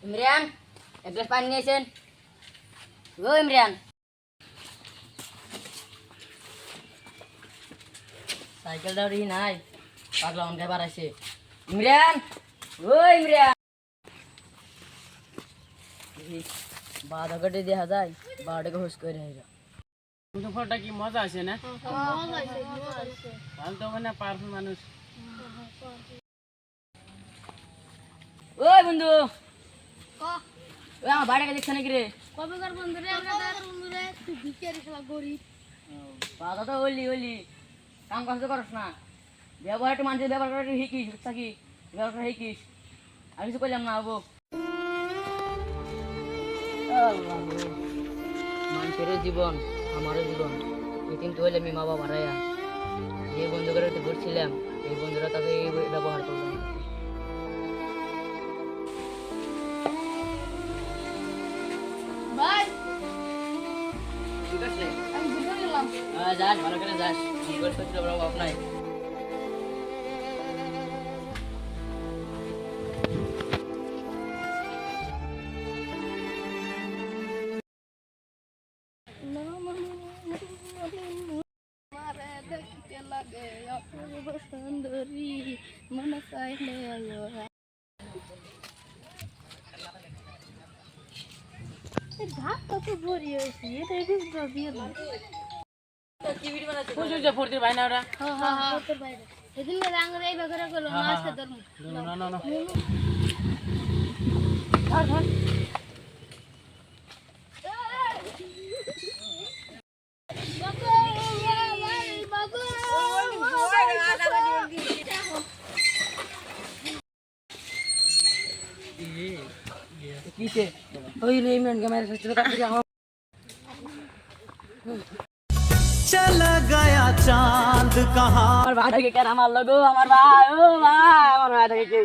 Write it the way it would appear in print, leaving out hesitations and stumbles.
ইমরান এক গ্লাস পানি নিয়েছেন? ও ইমরান, সাইকেলটাও রি নাই, পাগলা অনকে বাড়াইছে। ইমরান, ও ইমরান, বারো ঘটে দেখা যায়, 12টাকে হুস করে দুপুরটা কি মজা আছে না? ভালো তো মানে পারফুল মানুষ। ওই বন্ধু, ওই আমার বাড়িটাকে দেখছে নাকি রে? কবেকার বন্ধুরে আমরা তার বন্ধুরে তুই ভিখারি শালা গরিব বাধা তো হলি হলি, কাম কাজ তো করস না, ব্যবহার একটু মানুষের ব্যবহার করে একটু শিখিস, বুঝছা কি ব্যবহার করে শিখিস। আমি কিছু করলাম না হবো। মানুষের জীবন আমারও জীবন, কিন্তু হইলে আমি মা বাবা রায়া যে বন্ধু করে ঘুরছিলাম, এই বন্ধুরা তাকে এই ব্যবহার করলাম। ভাই ঠিক আছে, আমি ভিতরে গেলাম যাস ভালো করে যাস, অভাব নাই। মারে দেখতে লাগে অপূর্ব সুন্দরী মনে চাইলে ঘাট কত ভরি হয়েছে এটা বুঝতে দিয়ে না কোন যে ফুর্তির ভাই না ওরা? সেদিন রাঙের এই বেগরে গেল না আজকে ধর্ম না না না, কিসে ওই রে ইমরান ক্যামেরা সাথে चला गया चांद कहाँ আমার ভাইটাকে কেন মারলো গো? আমার ভাই, ও ভাই, আমার ভাইটাকে কে